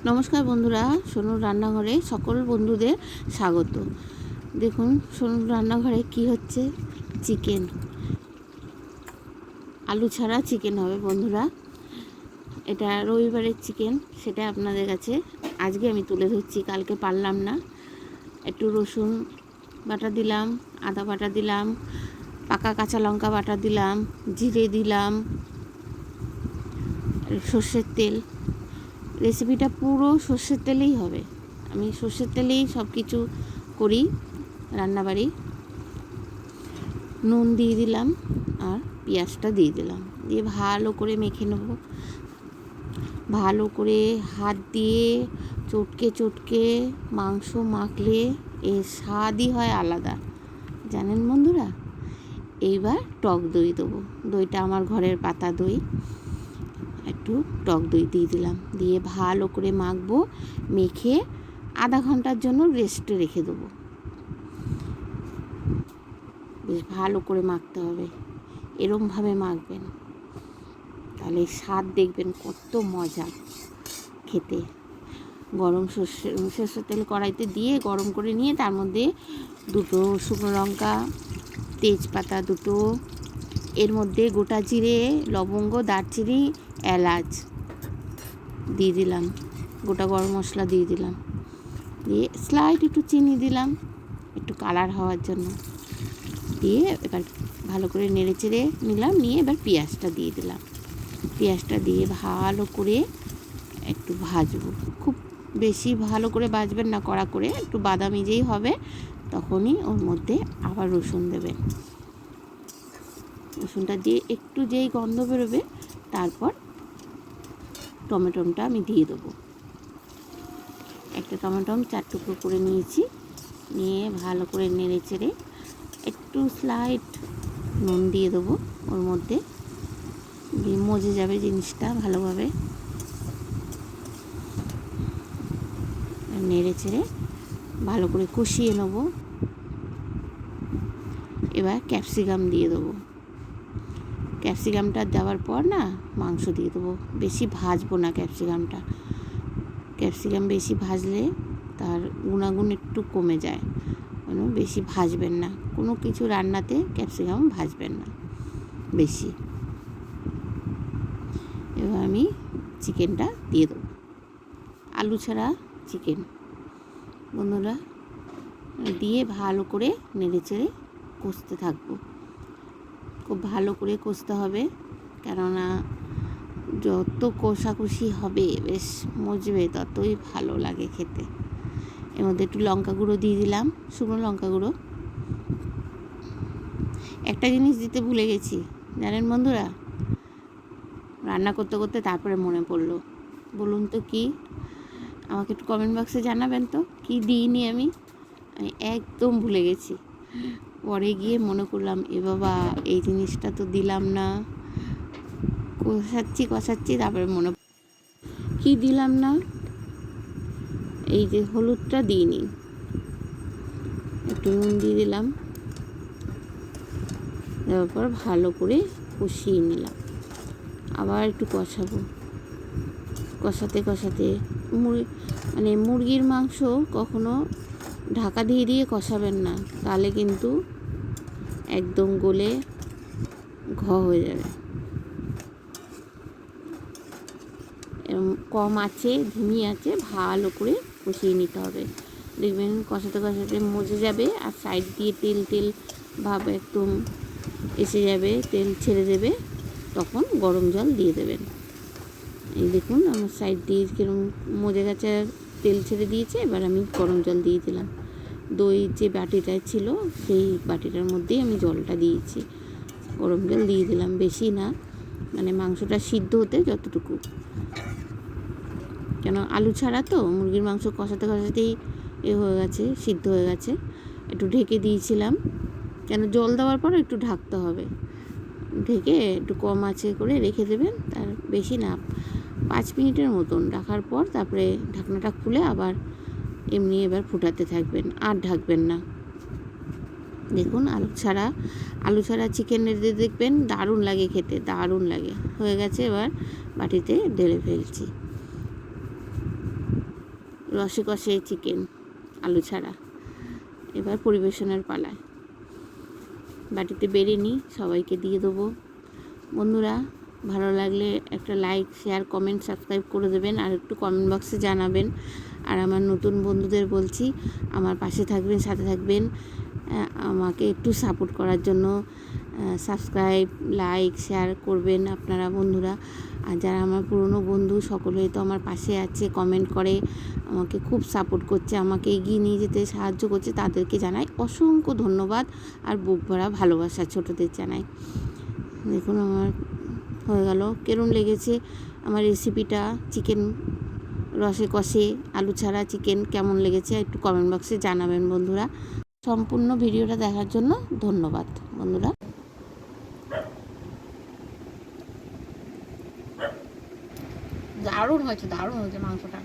নমস্কার বন্ধুরা, সোনুর রান্নাঘরে সকল বন্ধুদের স্বাগত। দেখুন সোনুর রান্নাঘরে কি হচ্ছে, চিকেন, আলু ছাড়া চিকেন হবে বন্ধুরা। এটা রবিবারের চিকেন, সেটা আপনাদের কাছে আজকে আমি তুলে ধরছি, কালকে পারলাম না। একটু রসুন বাটা দিলাম, আদা বাটা দিলাম, পাকা কাঁচা লঙ্কা বাটা দিলাম, জিরে দিলাম, সর্ষের তেল। রেসিপিটা পুরো সর্ষের তেলেই হবে, আমি সর্ষের তেলেই সব কিছু করি রান্নাবাড়ি। নুন দিয়ে দিলাম আর পেঁয়াজটা দিয়ে দিলাম, দিয়ে ভালো করে মেখে নেব। ভালো করে হাত দিয়ে চটকে চটকে মাংস মাখলে এর স্বাদই হয় আলাদা, জানেন বন্ধুরা। এইবার টক দই দেবো, দইটা আমার ঘরের পাতা দই, একটু টক দই দিয়ে দিলাম, দিয়ে ভালো করে মাখবো। মেখে আধা ঘন্টার জন্য রেস্টে রেখে দেবো। বেশ ভালো করে মাখতে হবে, এরমভাবে মাখবেন, তাহলে স্বাদ দেখবেন কত মজা খেতে। গরম সর্ষের তেল কড়াইতে দিয়ে গরম করে নিয়ে তার মধ্যে দুটো শুকনো লঙ্কা, তেজপাতা দুটো, এর মধ্যে গোটা জিরে, লবঙ্গ, দারচিনি, এলাচ দিয়ে দিলাম, গোটা গরম মশলা দিয়ে দিলাম, দিয়ে স্লাইড একটু চিনি দিলাম একটু কালার হওয়ার জন্য, দিয়ে এবার ভালো করে নেড়ে চেড়ে নিলাম। নিয়ে এবার পেঁয়াজটা দিয়ে দিলাম, পেঁয়াজটা দিয়ে ভালো করে একটু ভাজবো। খুব বেশি ভালো করে ভাজবেন না, কড়া করে, একটু বাদামি যেই হবে তখনই ওর মধ্যে আবার রসুন দেবেন। রসুনটা দিয়ে একটু যেই গন্ধ বেরোবে তারপর টমেটোটা আমি দিয়ে দেবো। একটা টমেটো 4 টুকরো করে নিয়েছি, নিয়ে ভালো করে নেড়ে চেড়ে একটু স্লাইড নুন দিয়ে দেবো ওর মধ্যে, দিয়ে মজে যাবে জিনিসটা ভালোভাবে। নেড়ে চেড়ে ভালো করে কষিয়ে নেব। এবার ক্যাপসিকাম দিয়ে দেবো, ক্যাপসিকামটা দেওয়ার পর না মাংস দিয়ে দেবো। বেশি ভাজবো না ক্যাপসিকামটা, ক্যাপসিকাম বেশি ভাজলে তার গুণাগুণ একটু কমে যায়, মানে বেশি ভাজবেন না, কোনো কিছু রান্নাতে ক্যাপসিকাম ভাজবেন না বেশি। এবার আমি চিকেনটা দিয়ে দেবো, আলু ছাড়া চিকেন বন্ধুরা, দিয়ে ভালো করে নেড়ে চেড়ে কষতে থাকবো। খুব ভালো করে কষতে হবে, কেননা যত কষাকষি হবে বেশ মজবে ততই ভালো লাগে খেতে। এর মধ্যে একটু লঙ্কা গুঁড়ো দিয়ে দিলাম, শুকনো লঙ্কা গুঁড়ো। একটা জিনিস দিতে ভুলে গেছি জানেন বন্ধুরা, রান্না করতে করতে তারপরে মনে পড়লো, বলুন তো কি, আমাকে একটু কমেন্ট বক্সে জানাবেন তো কি দিইনি আমি একদম ভুলে গেছি। পরে গিয়ে মনে করলাম, এ বাবা এই জিনিসটা তো দিলাম না। কষাচ্ছি তারপরে মনে, কি দিলাম না, এই যে হলুদটা দিইনি, একটু নুন দিয়ে দিলাম, দেওয়ার পর ভালো করে কষিয়ে নিলাম। আবার একটু কষাবো, কষাতে কষাতে মানে মুরগির মাংস কখনো ঢাকা দিয়ে দিয়ে কষাবেন না, তাহলে কিন্তু একদম গলে হয়ে যাবে। কম আছে, ধিমি আছে, ভালো করে কষিয়ে নিতে হবে। দেখবেন কষাতে কষাতে মজে যাবে আর সাইড দিয়ে তেল তেল ভাব একদম এসে যাবে, তেল ছেড়ে দেবে, তখন গরম জল দিয়ে দেবেন। এই দেখুন আমার সাইড দিয়ে কিরকম মজে গেছে, তেল ছেড়ে দিয়েছে। এবার আমি গরম জল দিয়ে দিলাম, দই যে বাটিটায় ছিল সেই বাটিটার মধ্যেই আমি জলটা দিয়েছি, গরম জল দিয়ে দিলাম, বেশি না, মানে মাংসটা সিদ্ধ হতে যতটুকু, কেন আলু ছাড়া তো মুরগির মাংস কষাতে কষাতেই হয়ে গেছে, সিদ্ধ হয়ে গেছে। একটু ঢেকে দিয়েছিলাম, কেন জল দেওয়ার পর একটু ঢাকতে হবে, ঢেকে একটু কম আঁচে করে রেখে দেবেন, তার বেশি না, 5 মিনিটের মতন রাখার পর তারপরে ঢাকনাটা খুলে আবার এমনি এবার ফুটাতে থাকবেন, আর ঢাকবেন না। দেখুন আলু ছাড়া চিকেন রেঁধে দেখবেন দারুণ লাগে খেতে, দারুণ লাগে। হয়ে গেছে, এবার বাটিতে ঢেলে ফেলছি। রসে কষে চিকেন আলু ছাড়া। এবার পরিবেশনের পালায়। বাটিতে বেড়ে নিই, সবাইকে দিয়ে দেবো। বন্ধুরা, ভালো লাগলে একটা লাইক, শেয়ার, কমেন্ট, সাবস্ক্রাইব করে দেবেন, আর একটু কমেন্ট বক্সে জানাবেন। আর আমার নতুন বন্ধুদের বলছি, আমার পাশে থাকবেন, সাথে থাকবেন, আমাকে একটু সাপোর্ট করার জন্য সাবস্ক্রাইব, লাইক, শেয়ার করবেন আপনারা বন্ধুরা। আর যারা আমার পুরনো বন্ধু, সকলেই তো আমার পাশে আছে, কমেন্ট করে আমাকে খুব সাপোর্ট করছে, আমাকে এগিয়ে নিয়ে যেতে সাহায্য করছে, তাদেরকে জানাই অসংখ্য ধন্যবাদ আর বুক ভরা ভালোবাসা ছোটোদের জানাই। দেখুন আমার হয়ে গেল। কেরম লেগেছে আমার রেসিপিটা, চিকেন রসে কষে আলু ছাড়া চিকেন কেমন লেগেছে একটু কমেন্ট বক্সে জানাবেন বন্ধুরা। সম্পূর্ণ ভিডিওটা দেখার জন্য ধন্যবাদ বন্ধুরা। দারুণ হয়েছে মাংসটা।